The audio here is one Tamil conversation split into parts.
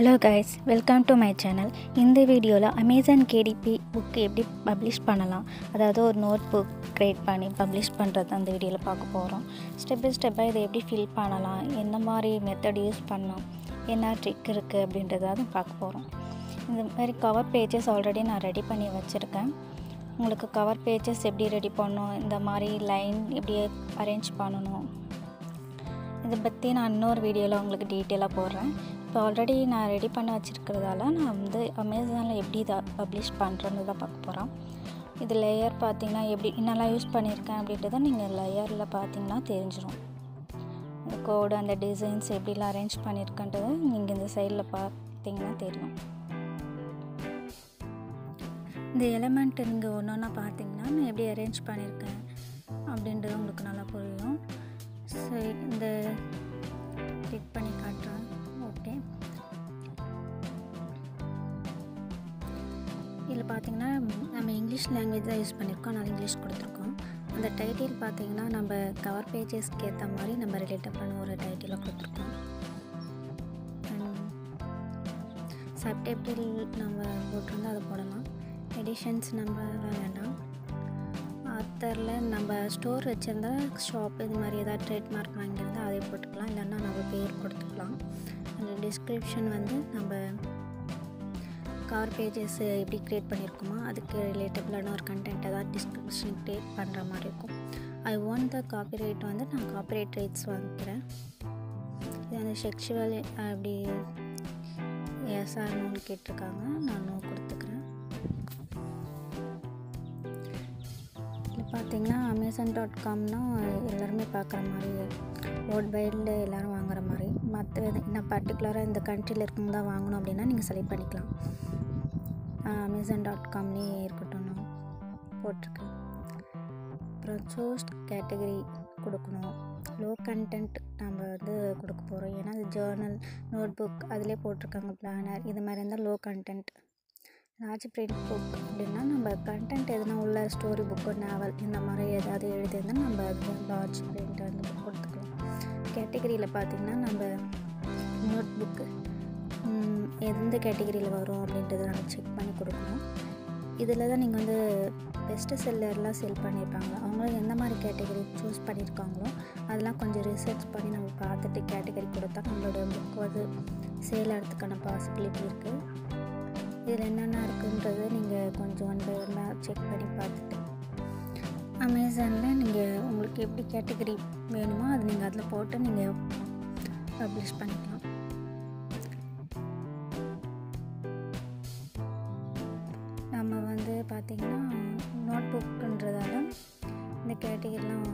Hello guys, welcome to my channel. இந்த வீடியோவில் Amazon KDP புக் எப்படி பப்ளிஷ் பண்ணலாம், அதாவது ஒரு நோட் புக் க்ரியேட் பண்ணி பப்ளிஷ் பண்ணுறது அந்த வீடியோவில் பார்க்க போகிறோம். ஸ்டெப் பை ஸ்டெப்பாக இதை எப்படி ஃபில் பண்ணலாம், என்ன மாதிரி மெத்தட் யூஸ் பண்ணலாம், என்ன ட்ரிக் இருக்குது அப்படின்றத தான் பார்க்க போகிறோம். இந்த மாதிரி கவர் பேஜஸ் ஆல்ரெடி நான் ரெடி பண்ணி வச்சுருக்கேன். உங்களுக்கு கவர் பேஜஸ் எப்படி ரெடி பண்ணணும், இந்த மாதிரி லைன் எப்படி அரேஞ்ச் பண்ணணும், இதை பற்றி நான் இன்னொரு வீடியோவில் உங்களுக்கு டீட்டெயிலாக போடுறேன். இப்போ ஆல்ரெடி நான் ரெடி பண்ணி வச்சுருக்கிறதால நான் அமேசானில் எப்படி இதை பப்ளிஷ் பண்ணுறேன்னு தான் பார்க்க போகிறோம். இது லேயர் பார்த்திங்கன்னா எப்படி என்னெல்லாம் யூஸ் பண்ணியிருக்கேன் அப்படின்றத நீங்கள் லேயரில் பார்த்திங்கன்னா தெரிஞ்சிடும். இந்த கோடு அந்த டிசைன்ஸ் எப்படிலாம் அரேஞ்ச் பண்ணியிருக்கன்றது நீங்கள் இந்த சைடில் பார்த்திங்கன்னா தெரியும். இந்த எலிமெண்ட் நீங்கள் ஒன்று ஒன்றா பார்த்திங்கன்னா நான் எப்படி அரேஞ்ச் பண்ணியிருக்கேன் அப்படின்றது உங்களுக்கு நல்லா புரியும். ஸோ இந்த கிளிக் பண்ணி காட்டுறேன். ஓகே, இதில் பார்த்திங்கன்னா நம்ம இங்கிலீஷ் லாங்குவேஜ் தான் யூஸ் பண்ணியிருக்கோம், அதனால் இங்கிலீஷ் கொடுத்துருக்கோம். அந்த டைட்டில் பார்த்திங்கன்னா நம்ம கவர் பேஜஸ்க்கு ஏற்ற மாதிரி நம்ம ரிலேட்டபிளான ஒரு டைட்டிலாக கொடுத்துருக்கோம். சப்டைட்டில் நம்ம போட்டிருந்தால் அதை போடலாம். எடிஷன்ஸ் நம்ம வேண்டாம். ஆத்தரில் நம்ம ஸ்டோர் வச்சுருந்தா ஷாப் இது மாதிரி ஏதாவது ட்ரேட்மார்க் வாங்கியிருந்தால் அதை போட்டுக்கலாம், இல்லைன்னா நம்ம பேர் கொடுத்துக்கலாம். அந்த டிஸ்கிரிப்ஷன் நம்ம கவர் பேஜஸ் எப்படி க்ரியேட் பண்ணியிருக்கோமோ அதுக்கு ரிலேட்டபிளான ஒரு கண்டென்ட் ஏதாவது டிஸ்கிரிப்ஷன் க்ரியேட் பண்ணுற மாதிரி இருக்கும். ஐ வாண்ட் த காப்பிரைட் நான் காப்பிரைட் ரைட்ஸ் வாங்கிக்கிறேன். இது செக்ஷுவல் அப்படி எஸ்ஆர்னு கேட்டிருக்காங்க, நான் நோ கொடுத்துக்கிறேன். பார்த்திங்கன்னா Amazon.comனா எல்லாருமே பார்க்குற மாதிரி வேர்ல்ட் வைடில் எல்லோரும் வாங்குகிற மாதிரி. மற்ற என்ன பர்டிகுலராக இந்த கண்ட்ரியில் இருக்கவங்க தான் வாங்கணும் அப்படின்னா நீங்கள் செலக்ட் பண்ணிக்கலாம். Amazon.comலேயே இருக்கட்டும் நான் போட்டிருக்கேன். அப்புறம் சூஸ் கேட்டகரி கொடுக்கணும். லோ கண்டென்ட் நம்ம கொடுக்க போகிறோம், ஏன்னா அது ஜேர்னல் நோட் புக் அதிலே போட்டிருக்காங்க. பிளானர் இது மாதிரி இருந்தால் low content. Large print book அப்படின்னா நம்ம கண்டென்ட் எதுனா உள்ள ஸ்டோரி புக்கு நாவல் இந்த மாதிரி ஏதாவது எழுதியிருந்தால் நம்ம அது லார்ஜ் பிரிண்ட் புக் கொடுத்துக்கலாம். கேட்டகரியில் பார்த்திங்கன்னா நம்ம நோட் புக்கு எந்த கேட்டகரியில் வரும் அப்படின்றத நம்ம செக் பண்ணி கொடுக்கணும். இதில் தான் நீங்கள் பெஸ்ட்டு செல்லர்லாம் செல் பண்ணியிருப்பாங்க, அவங்களும் எந்த மாதிரி கேட்டகரி சூஸ் பண்ணியிருக்காங்களோ அதெல்லாம் கொஞ்சம் ரிசர்ச் பண்ணி நம்ம பார்த்துட்டு கேட்டகரி கொடுத்தா நம்மளோட புக்கு சேல் ஆகிறதுக்கான பாசிபிலிட்டி இருக்குது. இதில் என்னென்ன இருக்குன்றது நீங்கள் கொஞ்சம் செக் பண்ணி பார்த்துட்டு அமேசானில் நீங்கள் உங்களுக்கு எப்படி கேட்டகரி வேணுமோ அது நீங்கள் அதில் போட்டு நீங்கள் பப்ளிஷ் பண்ணிக்கலாம். நம்ம பார்த்திங்கன்னா நோட் புக்குன்றதால இந்த கேட்டகரிலாம்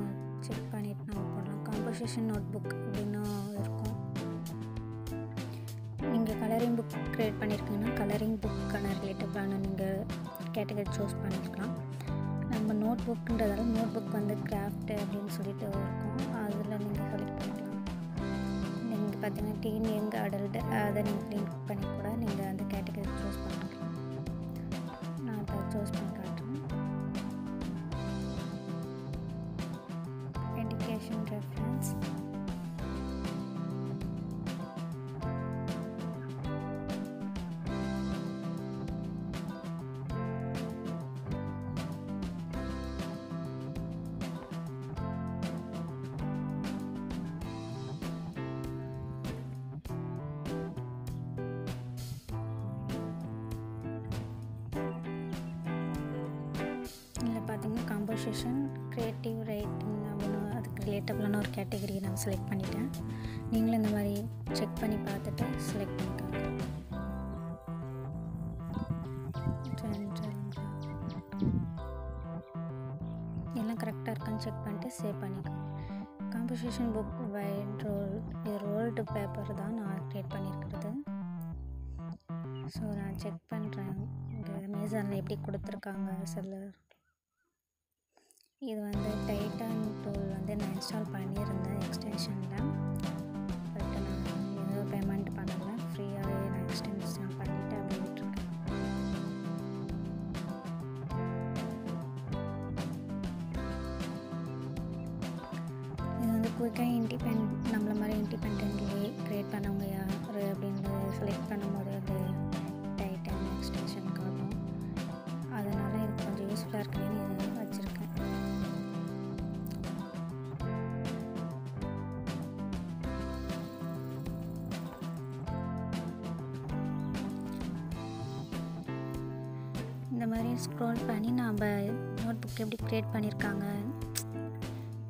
செக் பண்ணிவிட்டு நம்ம போடலாம். காம்போசிஷன் நோட் புக் அப்படின்னு இருக்கும். நீங்கள் கலரிங் புக் க்ரியேட் பண்ணியிருக்கீங்கன்னா கலரிங் புக்கான ரிலேட்டபிளான நீங்கள் கேட்டகரி சூஸ் பண்ணிக்கலாம். நம்ம நோட் புக்குன்றதால நோட் புக் கிராஃப்ட் அப்படின்னு சொல்லிட்டு இருக்கும், அதில் நீங்கள் செலக்ட் பண்ணிக்கலாம். நீங்கள் பார்த்தீங்கன்னா டீன் யங் அடல்ட் அதை நீங்கள் லிங்க் பண்ணி கூட நீங்கள் அந்த கேட்டகரி சூஸ் பண்ணிக்கலாம். நான் அதை சூஸ் பண்ணி காட்டுறேன். எஜுகேஷன் ரெஃபரன்ஸ், பார்த்திங்கன்னா காம்போசிஷன் க்ரியேட்டிவ் ரைட்டிங் அப்படின்னு அதுக்கு ரிலேட்டபிளான ஒரு கேட்டகரி நான் செலக்ட் பண்ணிட்டேன். நீங்களும் இந்த மாதிரி செக் பண்ணி பார்த்துட்டு செலக்ட் பண்ணிக்கோங்க. எல்லாம் கரெக்டாக இருக்கான்னு செக் பண்ணிட்டு சேவ் பண்ணிக்கோங்க. காம்போசிஷன் புக் வைட் ரோல், இது ரோல்டு பேப்பர் தான் நான் க்ரியேட் பண்ணியிருக்கிறது. ஸோ நான் செக் பண்ணுறேன் இங்கே அமேசானில் எப்படி கொடுத்துருக்காங்க செல்லர். இது டைட்டன் டூல் நான் இன்ஸ்டால் பண்ணியிருந்தேன் எக்ஸ்டென்ஷனில். பட் நான் எதுவும் பேமெண்ட் பண்ணலை, ஃப்ரீயாகவே நான் எக்ஸ்டென்ஷன் பண்ணிவிட்டு அப்படி விட்டுருக்கேன். இது குயிக்காக நம்மளை மாதிரி இண்டிபெண்ட்லி க்ரியேட் பண்ணவங்க யார் அப்படின்னு செலக்ட் பண்ணும்போது மாதிரி ஸ்க்ரோல் பண்ணி நம்ம நோட் புக் எப்படி க்ரியேட் பண்ணியிருக்காங்க,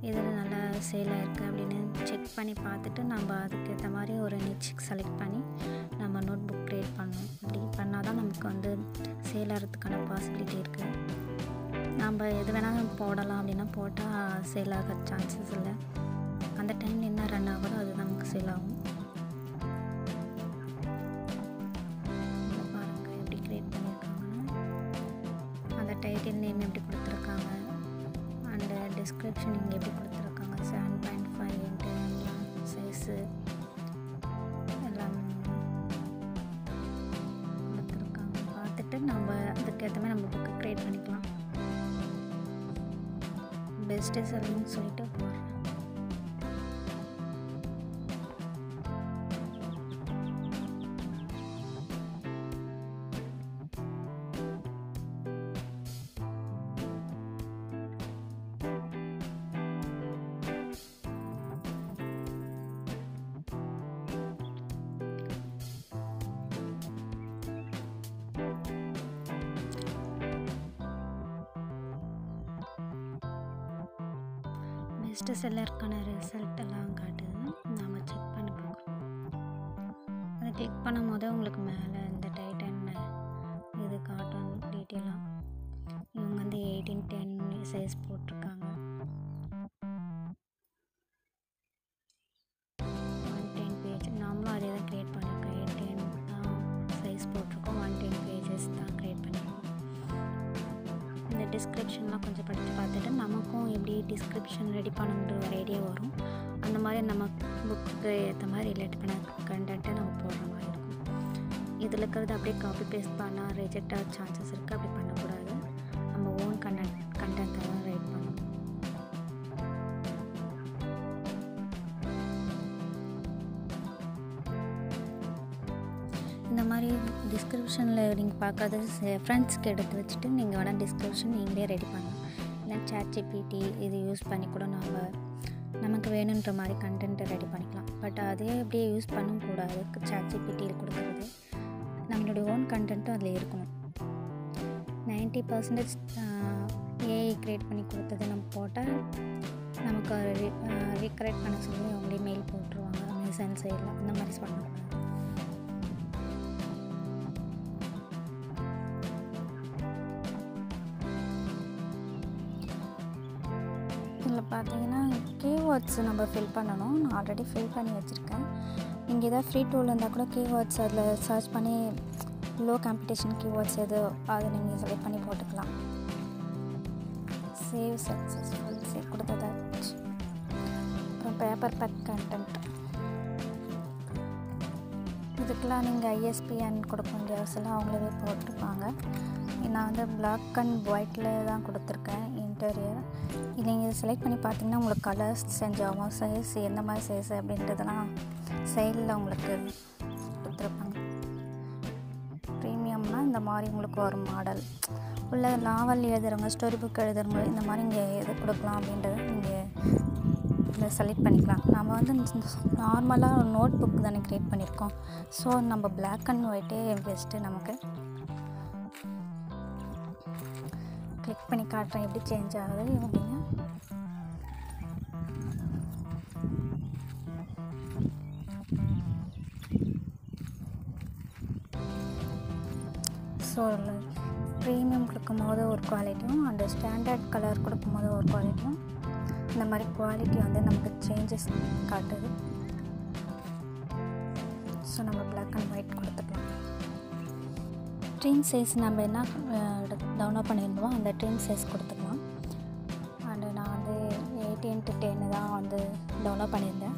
இதில் நல்லா சேலாக இருக்குது அப்படின்னு செக் பண்ணி பார்த்துட்டு நம்ம அதுக்கேற்ற மாதிரி ஒரு நிச் செலக்ட் பண்ணி நம்ம நோட் புக் க்ரியேட் பண்ணணும். அப்படி பண்ணால் தான் நமக்கு வந்து சேல் ஆகிறதுக்கான பாசிபிலிட்டி இருக்குது. நம்ம எது வேணாலும் போடலாம் அப்படின்னா போட்டால் சேல் ஆக சான்சஸ் இல்லை. அந்த டைமில் என்ன ரன் ஆகுதோ அது நமக்கு சேல் ஆகும். பாருங்கள் எப்படி க்ரியேட் பண்ணியிருக்காங்கன்னா அந்த டைட்டில் நேம் எப்படி கொடுத்துருக்காங்க, அண்டு டிஸ்கிரிப்ஷன் இங்கே எப்படி கொடுத்துருக்காங்க, 7.5 இன்ட்டு எல்லாம் சைஸு எல்லாம் கொடுத்துருக்காங்க. பார்த்துட்டு நம்ம அதுக்கேற்ற மாதிரி நம்ம புக்கு க்ரியேட் பண்ணிக்கலாம். பெஸ்ட்டு செல்லிங்னு சொல்லிட்டு போடுறேன். பெஸ்ட்டு செல்லருக்கான ரிசல்ட் எல்லாம் காட்டுது. நம்ம செக் பண்ணி பார்க்குறோம். அதை கிளிக் பண்ணும் போது உங்களுக்கு மேலே இந்த டைட்டன் இது காட்டும் டீட்டெயிலாக. இவங்க வந்து 18:10 சைஸ் போட்டிருக்காங்க. 110 பேஜ் நாமளும் அதே தான் க்ரியேட் பண்ணியிருக்கோம். 18 தான் சைஸ் போட்டிருக்கோம். 110 பேஜஸ் தான் க்ரியேட் பண்ணியிருக்கோம். இந்த டிஸ்கிரிப்ஷன்லாம் கொஞ்சம் படித்து பார்த்துட்டு நமக்கும் எப்படி டிஸ்கிரிப்ஷன் ரெடி பண்ணணுன்ற ஒரு ஐடியா வரும். அந்த மாதிரி நம்ம புக்கு ஏற்ற மாதிரி ரிலேட் பண்ண கண்டென்ட்டை நம்ம போடுற மாதிரி இருக்கும். இதில் இருக்கிறது அப்படியே காப்பி பேஸ்ட் பண்ணால் ரிஜெக்ட் ஆக சான்சஸ் இருக்குது. அப்படி பண்ணக்கூடாது. நம்ம ஓன் கண்டென்ட்டை தான் ரைட் பண்ணணும். இந்த மாதிரி டிஸ்கிரிப்ஷனில் நீங்கள் பார்க்காத ஃப்ரெண்ட்ஸ்க்கு எடுத்து வச்சுட்டு நீங்கள் வேணால் டிஸ்கிரிப்ஷன் நீங்களே ரெடி பண்ணலாம். இல்லை ChatGPT இது யூஸ் பண்ணி கூட நமக்கு வேணுன்ற மாதிரி கண்டென்ட்டை ரெடி பண்ணிக்கலாம். பட் அதே அப்படியே யூஸ் பண்ணக்கூடாது. ChatGPTயில் கொடுக்குறது நம்மளுடைய ஓன் கண்டென்ட்டும் அதில் இருக்கணும். 90% ஏஐ க்ரியேட் பண்ணி கொடுத்தது நம்ம போட்டால் நமக்கு ரீக்ரியேட் பண்ண சொல்லி அவங்களே மெயில் போட்டுருவாங்க. அமேசான் சைடில் அந்த மாதிரி பண்ணக்கூடாது. இதில் பார்த்தீங்கன்னா கீவேர்ட்ஸ் நம்ம ஃபில் பண்ணணும். நான் ஆல்ரெடி ஃபில் பண்ணி வச்சுருக்கேன். நீங்கள் எதாவது ஃப்ரீ டூல் இருந்தால் கூட கீவேர்ட்ஸ் அதில் சர்ச் பண்ணி லோ காம்படிஷன் கீவேர்ட்ஸ் எது அதை நீங்கள் செலக்ட் பண்ணி போட்டுக்கலாம். சேவ் சக்ஸஸ்ஃபுல் சேவ் கொடுத்ததாச்சு. அப்புறம் பேப்பர் பேக் கண்டென்ட் இதுக்கெலாம் நீங்கள் ISBN கொடுக்க வேண்டிய அவசியம் அவங்களே போட்டிருப்பாங்க. நான் வந்து பிளாக் அண்ட் ஒயிட்டில் தான் கொடுத்துருக்கேன் இன்டீரியர். இது நீங்கள் செலக்ட் பண்ணி பார்த்தீங்கன்னா உங்களுக்கு கலர்ஸ் சேஞ்ச் ஆகும். சைஸ் எந்த மாதிரி சைஸ் அப்படின்றதெல்லாம் சைடில் உங்களுக்கு கொடுத்துருப்பாங்க. ப்ரீமியம்னால் இந்த மாதிரி உங்களுக்கு ஒரு மாடல் உள்ள நாவல் எழுதுகிறவங்க, ஸ்டோரி புக் எழுதுகிறவங்க இந்த மாதிரி இங்கே எது கொடுக்கலாம் அப்படின்றத நீங்கள் இதை செலக்ட் பண்ணிக்கலாம். நம்ம வந்து நார்மலாக ஒரு நோட் புக் தானே க்ரியேட் பண்ணியிருக்கோம். ஸோ நம்ம பிளாக் அண்ட் ஒயிட்டே பெஸ்ட்டு. நமக்கு கிளிக் பண்ணி காட்டுறேன் எப்படி சேஞ்ச் ஆகுது அப்படின்னு. ஸோ ப்ரீமியம் கொடுக்கும்போது ஒரு குவாலிட்டியும் அந்த ஸ்டாண்டர்ட் கலர் கொடுக்கும்போது ஒரு குவாலிட்டியும் இந்த மாதிரி குவாலிட்டி வந்து நமக்கு சேஞ்சஸ் காட்டுது. ஸோ நம்ம பிளாக் அண்ட் ஒயிட் கொடுத்துக்கலாம். ட்ரீம் சைஸ் நம்ம என்ன டவுன்லோட் பண்ணியிருந்தோமோ அந்த ட்ரீம் சைஸ் கொடுத்துக்கலாம். அண்டு நான் வந்து 18:10 தான் வந்து டவுன்லோட் பண்ணியிருந்தேன்.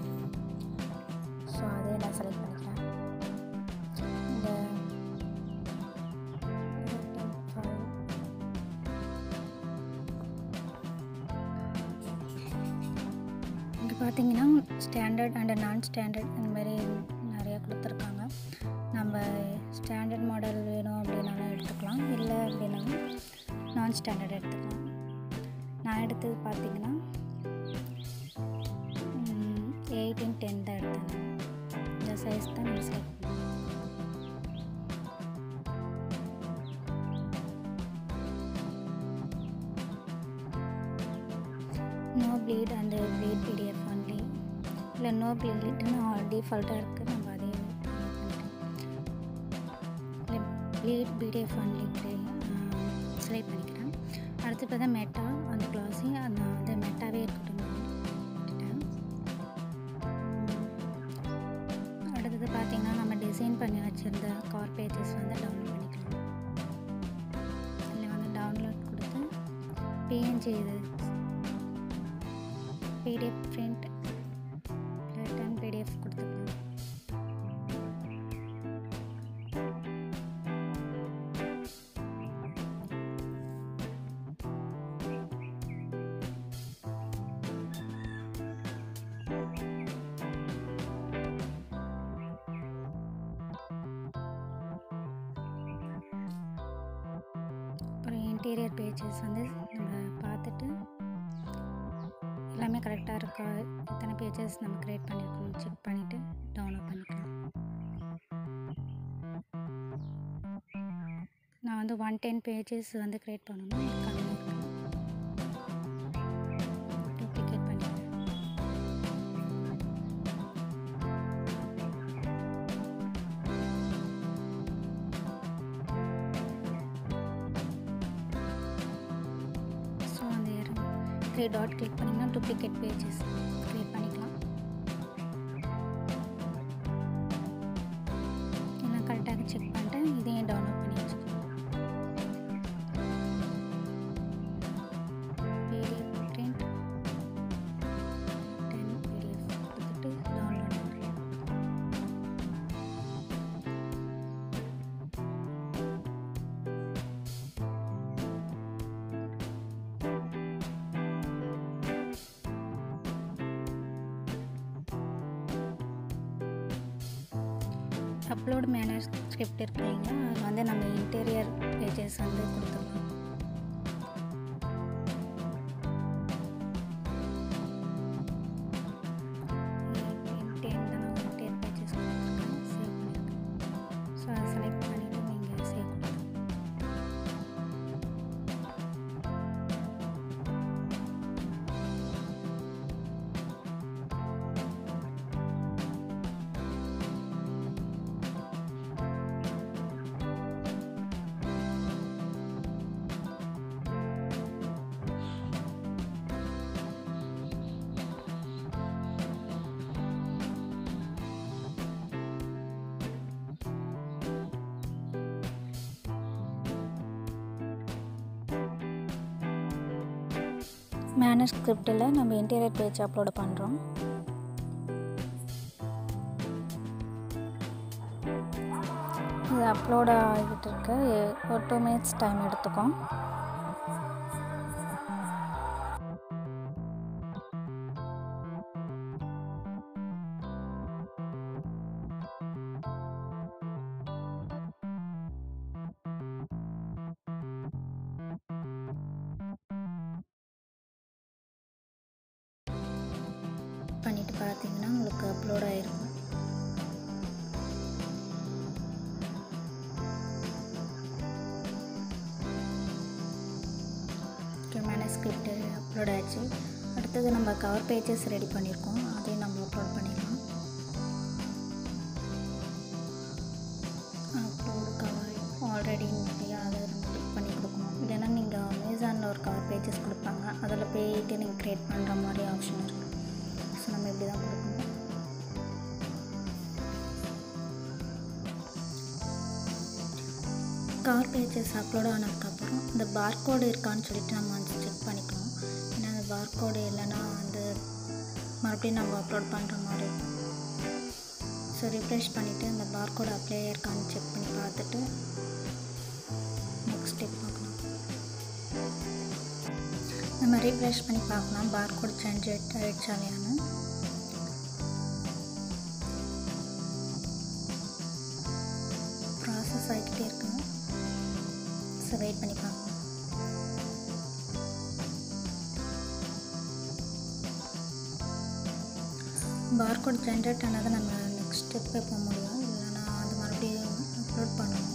ஸோ அதே நான் செலக்ட் பண்ணிக்கிறேன். இந்த இங்கே பார்த்தீங்கன்னா ஸ்டாண்டர்ட் அண்ட் நான் ஸ்டாண்டர்ட் இந்த மாதிரி நிறையா கொடுத்துருக்காங்க. நம்ம ஸ்டாண்டர்ட் மாடல் வேணும் அப்படின்னாலும் எடுத்துக்கலாம். இல்லை அப்படின்னாலும் நான் ஸ்டாண்டர்ட் எடுத்துக்கலாம். நான் எடுத்தது பார்த்திங்கன்னா 18:10 தான் எடுத்தேன். இந்த சைஸ் தான் நான் செலக்ட் பண்ணேன். No bleed and bleed PDF only. இல்லை நோ ப்ளீட்னு டிஃபால்ட்டாக இருக்குது, நம்ம அதே இல்லை ப்ளீட் பிடிஎஃப் ஒன்லி செலக்ட் பண்ணிக்கிறேன். அடுத்து பார்த்தா மெட்டா அந்த க்ளாஸி அது வந்து மெட்டாவே இருக்கட்டும். அடுத்தது பார்த்திங்கன்னா நம்ம டிசைன் பண்ணி வச்சுருந்த கார் பேஜஸ் வந்து டவுன்லோட் பண்ணிக்கலாம். இதில் வந்து டவுன்லோட் கொடுத்து பிஎன்ஜி இது பிடிஎஃப் பிரிண்ட் ரிட்டன் பிடிஎஃப் கொடுத்துக்கலாம். அப்புறம் இன்டீரியர் பேஜஸ் வந்து நம்ம பார்த்துட்டு எல்லாமே கரெக்டாக இருக்கா, எத்தனை பேஜஸ் நம்ம க்ரியேட் பண்ணியிருக்கோம் செக் பண்ணிவிட்டு டவுன்லோட் பண்ணிக்கலாம். நான் வந்து 110 பேஜஸ் வந்து க்ரியேட் பண்ணணும். டூப்ளிகேட் பண்ணிக்கிறேன். ஸோ அந்த 3 டாட் கிளிக் பண்ணிங்கன்னா டூப்ளிகேட் பேஜஸ் க்ரியேட் பண்ணிக்கலாம். எல்லாம் கரெக்டாக செக் பண்ணிட்டு இதையும் டவுன்லோட் பண்ணி வச்சுக்கலாம். பிடிஎஃப் பிரிண்ட் 10 பிடிஎஃப் கொடுத்துட்டு டவுன்லோட் பண்ணலாம். அப்லோட் மேனர் ஸ்கிரிப்ட் இருக்கு இல்லைங்களா, அதில் வந்து நம்ம இன்டீரியர் பேஜஸ் வந்து கொடுத்துக்கலாம். இன்டீரியர் பேஜஸ் கொடுத்துருக்கேன், சேவ் பண்ணியிருக்கேன். ஸோ அதை செலக்ட் பண்ணிவிட்டு நீங்கள் சேவ் கொடுத்துருங்க. மேனர் ஸ்கிரிப்டில் நம்ம இன்டீரியர் பேஜ் அப்லோட் பண்ணுறோம். இது அப்லோட் ஆகிட்டு இருக்கு. ஒரு 2 minutes டைம் எடுத்துக்கும். பண்ணிவிட்டு பார்த்தீங்கன்னா உங்களுக்கு அப்லோட் ஆகிருக்கும். மேனர் ஸ்கிரிப்ட் அப்லோட் ஆச்சு. அடுத்தது நம்ம கவர் பேஜஸ் ரெடி பண்ணியிருக்கோம், அதையும் நம்ம அப்லோட் பண்ணிடலாம். அப்லோடு கவர் ஆல்ரெடி அதை நம்ம கிளிக் பண்ணி கொடுக்கணும். இல்லைன்னா நீங்கள் அமேசானில் ஒரு கவர் பேஜஸ் கொடுப்பாங்க, அதில் போயிட்டு நீங்கள் க்ரியேட் பண்ணுற மாதிரி ஆப்ஷன் இருக்குது. ஸோ நம்ம இப்படி தான் கொடுக்கணும். கவர் பேஜஸ் அப்லோட் ஆனதுக்கப்புறம் இந்த பார்கோடு இருக்கான்னு சொல்லிட்டு நம்ம வந்து செக் பண்ணிக்கணும். ஏன்னா அந்த பார்கோடு இல்லைன்னா வந்து மறுபடியும் நம்ம அப்லோட் பண்ணுற மாதிரி இருக்கும். ஸோ ரிஃப்ரெஷ் பண்ணிவிட்டு அந்த பார்கோடு அப்ளை இருக்கான்னு செக் பண்ணி பார்த்துட்டு நெக்ஸ்ட் ஸ்டெப் பார்க்கலாம். நம்ம ரிஃப்ரெஷ் பண்ணி பார்க்கலாம் பார்கோடு ஜென்ரேட் ஆகிடுச்சா இல்லையான்னு. ப்ராசஸ் ஆகிக்கிட்டே இருக்குங்க. ஸோ வெயிட் பண்ணி பார்க்கலாம். பார்கோட் ஜென்ரேட் ஆனதை நம்ம நெக்ஸ்ட் ஸ்டெப்பே போக முடியும், இல்லைனா அது மறுபடியும் அப்லோட் பண்ணணும்.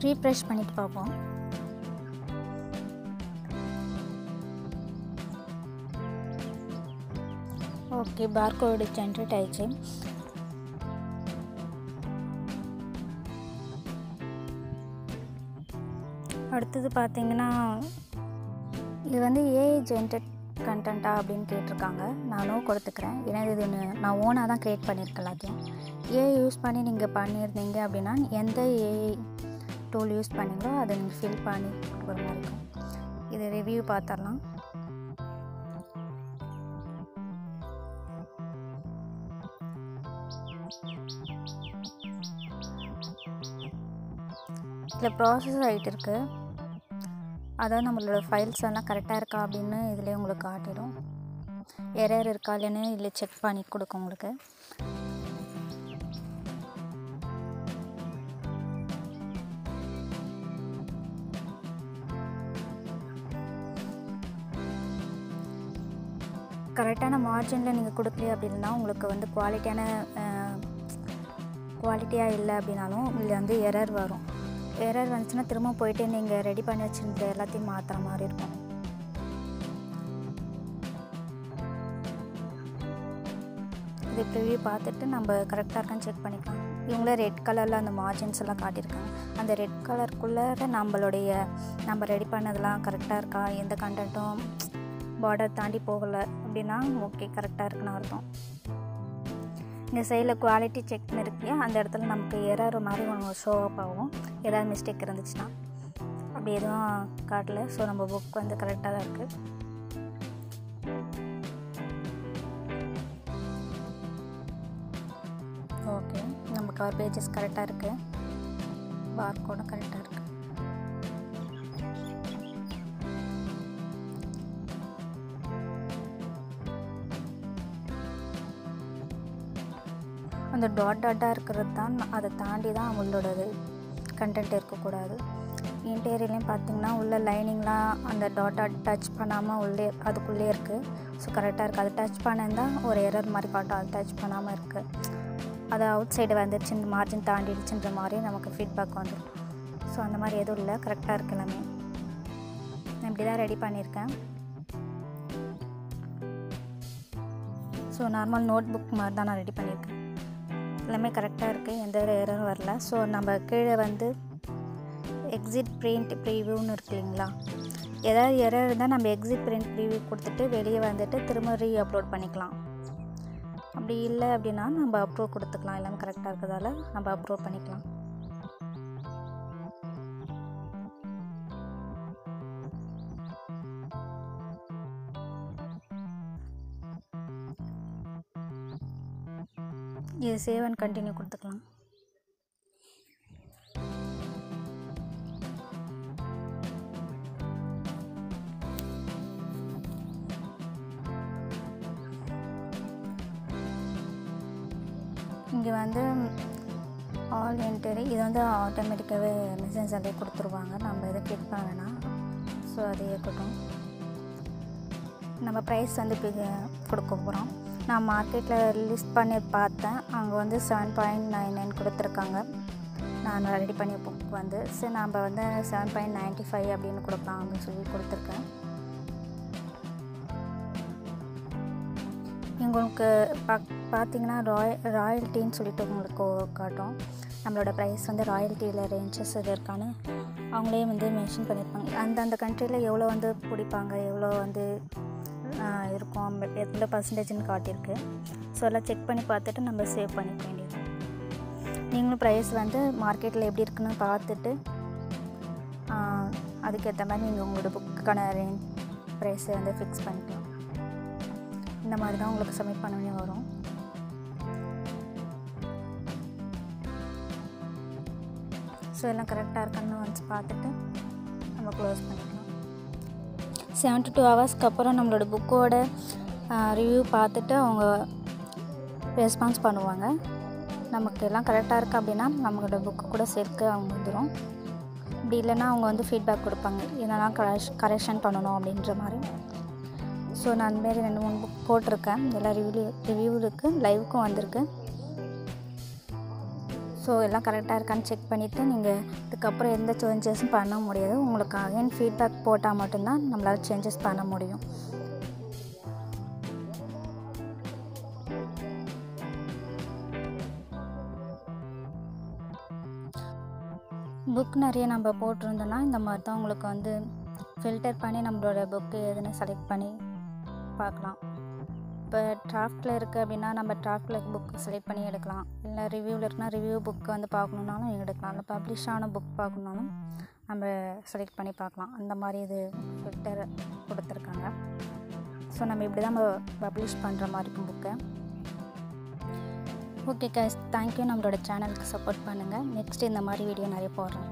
ரீஃப்ரெஷ் பண்ணிட்டு பார்ப்போம். ஓகே, பார்கோடு ஜென்ரேட் ஆயிடுச்சு. அடுத்தது பார்த்தீங்கன்னா, இது வந்து ஏஐ ஜென்ரேட் கண்டென்ட்டா அப்படின்னு கேட்டிருக்காங்க. நானும் கொடுத்துக்கிறேன். ஏன்னா இது நான் ஓனாக தான் க்ரியேட் பண்ணியிருக்கேன் எல்லாத்தையும். ஏஐ யூஸ் பண்ணி நீங்கள் பண்ணியிருந்தீங்க அப்படின்னா எந்த ஏஐ டூல் யூஸ் பண்ணீங்களோ அதை நீங்கள் ஃபில் பண்ணி கொடுக்குற மாதிரி இருக்கும். இது ரிவ்யூ பார்த்துடலாம். இதில் ப்ராசஸ் ஆகிட்டு இருக்குது. அதாவது நம்மளோட ஃபைல்ஸ் எல்லாம் கரெக்டாக இருக்கா அப்படின்னு இதிலே உங்களுக்கு காட்டிடும். எரர் இருக்கா இல்லைன்னு இதில் செக் பண்ணி கொடுக்கும் உங்களுக்கு. கரெக்டான மார்ஜினில் நீங்கள் கொடுக்கலையே அப்படின்னா உங்களுக்கு வந்து குவாலிட்டியாக இல்லை அப்படின்னாலும் இதில் வந்து எரர் வரும். எரர் வந்துச்சுன்னா திரும்ப போயிட்டு நீங்கள் ரெடி பண்ணி வச்சுருந்த எல்லாத்தையும் மாற்றுற மாதிரி இருக்கும். இது ப்ரிவ்யூ பார்த்துட்டு நம்ம கரெக்டாக இருக்கான்னு செக் பண்ணிக்கலாம். இவங்களே ரெட் கலரில் அந்த மார்ஜின்ஸ் எல்லாம் காட்டியிருக்காங்க. அந்த ரெட் கலருக்குள்ளே நம்ம ரெடி பண்ணதெல்லாம் கரெக்டாக இருக்கா, எந்த கண்டென்ட்டும் பார்டர் தாண்டி போகலை அப்படின்னா ஓகே கரெக்டாக இருக்குன்னு அர்த்தம். இந்த சைடில் குவாலிட்டி செக்னு இருக்குல்லையா, அந்த இடத்துல நமக்கு எரர் மாதிரி ஒன்று ஷோ அப் ஆகும். ஏதாவது மிஸ்டேக் இருந்துச்சுன்னா அப்படி எதுவும் காட்டல. ஸோ நம்ம புக் வந்து கரெக்டாக தான் இருக்குது. ஓகே, நம்ம கவர் பேஜஸ் கரெக்டாக இருக்குது. பார்கோடும் கரெக்டாக இருக்குது. அந்த டாட்டாக இருக்கிறது தான், அதை தாண்டி தான் அவங்களோடது கண்டென்ட் இருக்கக்கூடாது. இன்டீரியர்லேயும் பார்த்திங்கன்னா உள்ள லைனிங்லாம் அந்த டாட்டா டச் பண்ணாமல் அதுக்குள்ளே இருக்குது. ஸோ கரெக்டாக இருக்குது. அது டச் பண்ணியிருந்தால் ஒரு எரர் மாதிரி காட்டும். அது டச் பண்ணாமல் இருக்குது. அது அவுட் சைடு வந்துடுச்சு, இந்த மார்ஜின் தாண்டிடுச்சுன்ற மாதிரி நமக்கு ஃபீட்பேக் வந்துடும். ஸோ அந்த மாதிரி எதுவும் இல்லை, கரெக்டாக இருக்குது எல்லாமே. நான் இப்படி தான் ரெடி பண்ணியிருக்கேன். ஸோ நார்மல் நோட் புக் மாதிரி தான் நான் ரெடி பண்ணியிருக்கேன். எல்லாமே கரெக்டாக இருக்குது, எந்த ஒரு எரரும் வரல. ஸோ நம்ம கீழே வந்து எக்ஸிட் பிரிண்ட் ப்ரீவியூன்னு இருக்கு இல்லைங்களா, ஏதாவது எரர் இருந்தால் நம்ம எக்ஸிட் பிரிண்ட் ப்ரீவியூ கொடுத்துட்டு வெளியே வந்துட்டு திரும்ப அப்லோட் பண்ணிக்கலாம். அப்படி இல்லை அப்படின்னா நம்ம அப்ரூவ் கொடுத்துக்கலாம். எல்லாமே கரெக்டாக இருக்கிறதால நம்ம அப்ரூவ் பண்ணிக்கலாம். இது சேவ் அண்ட் கண்டினியூ கொடுத்துக்கலாம். இங்கே வந்து ஆல் என்ட்ரி இது வந்து ஆட்டோமேட்டிக்காகவே மெசேஜ் அதே கொடுத்துருவாங்க. நம்ம எதை கிளிக் பண்ண வேணாம். ஸோ அது இருக்கட்டும். நம்ம ப்ரைஸ் வந்து கொடுக்க போகிறோம். நான் மார்க்கெட்டில் லிஸ்ட் பண்ணி பார்த்தேன். அங்கே வந்து 7.99 கொடுத்துருக்காங்க. நான் ரெடி பண்ணி புக் வந்து சரி நம்ம வந்து 7.95 அப்படின்னு கொடுக்கலாம் அப்படின்னு சொல்லி கொடுத்துருக்கேன். உங்களுக்கு பார்த்தீங்கன்னா ராயல்ட்டின்னு சொல்லிட்டு உங்களுக்கு காட்டும். நம்மளோட ப்ரைஸ் வந்து ராயல்ட்டியில் ரேஞ்சஸ் இது இருக்கான்னு அவங்களே வந்து மென்ஷன் பண்ணியிருப்பாங்க. அந்தந்த கண்ட்ரியில் எவ்வளோ வந்து பிடிப்பாங்க, எவ்வளோ வந்து இருக்கும், எவ்வளோ பர்சன்டேஜ்னு காட்டியிருக்கு. ஸோ எல்லாம் செக் பண்ணி பார்த்துட்டு நம்ம சேவ் பண்ணிக்க வேண்டியது. நீங்களும் ப்ரைஸ் வந்து மார்க்கெட்டில் எப்படி இருக்குன்னு பார்த்துட்டு அதுக்கேற்ற மாதிரி நீங்கள் உங்களோட புக்குக்கான ப்ரைஸை வந்து ஃபிக்ஸ் பண்ணிக்கலாம். இந்த மாதிரி தான் உங்களுக்கு சப்மிட் பண்ண வேண்டிய வரும். ஸோ எல்லாம் கரெக்டாக இருக்கான்னு ஒன்ஸ் பார்த்துட்டு நம்ம க்ளோஸ் பண்ணிக்கலாம். 72 ஹவர்ஸ்க்கு அப்புறம் நம்மளோட புக்கோட ரிவ்யூ பார்த்துட்டு அவங்க ரெஸ்பான்ஸ் பண்ணுவாங்க. நமக்கு எல்லாம் கரெக்டாக இருக்குது அப்படின்னா நம்மளோட புக்கு கூட சேர்க்க அவங்க வந்துடும். இப்படி இல்லைன்னா அவங்க வந்து ஃபீட்பேக் கொடுப்பாங்க, என்னெல்லாம் கரெக்ஷன் பண்ணணும் அப்படின்ற மாதிரி. ஸோ நான் அந்தமாரி 2-3 புக் போட்டிருக்கேன். எல்லா ரிவ்யூ இருக்குது, லைவுக்கும் வந்திருக்கு. ஸோ எல்லாம் கரெக்டாக இருக்கான்னு செக் பண்ணிவிட்டு நீங்கள் இதுக்கப்புறம் எந்த சேஞ்சஸும் பண்ண முடியாது. உங்களுக்கு அகைன் ஃபீட்பேக் போட்டால் மட்டும்தான் நம்மளால் சேஞ்சஸ் பண்ண முடியும். புக் நிறைய நம்ம போட்டிருந்தோன்னா இந்த மாதிரி தான் உங்களுக்கு வந்து ஃபில்டர் பண்ணி நம்மளோட புக்கு எதுன்னு செலக்ட் பண்ணி பார்க்கலாம். இப்போ டிராஃப்டில் இருக்குது அப்படின்னா நம்ம டிராஃப்டில் புக்கு செலக்ட் பண்ணி எடுக்கலாம். இல்லை ரிவ்யூவில் இருக்குன்னா ரிவ்யூ புக்கு வந்து பார்க்கணுன்னாலும் எடுக்கலாம். இல்லை பப்ளிஷ் ஆன புக் பார்க்கணுன்னாலும் நம்ம செலக்ட் பண்ணி பார்க்கலாம். அந்த மாதிரி இது ஃபில்டர் கொடுத்துருக்காங்க. ஸோ நம்ம இப்படி தான் நம்ம பப்ளிஷ் பண்ணுற மாதிரி இருக்கும் புக்கை. Okay guys, thank you. நம்மளோட சேனலுக்கு சப்போர்ட் பண்ணுங்கள். நெக்ஸ்ட் இந்த மாதிரி வீடியோ நிறைய போடுறேன்.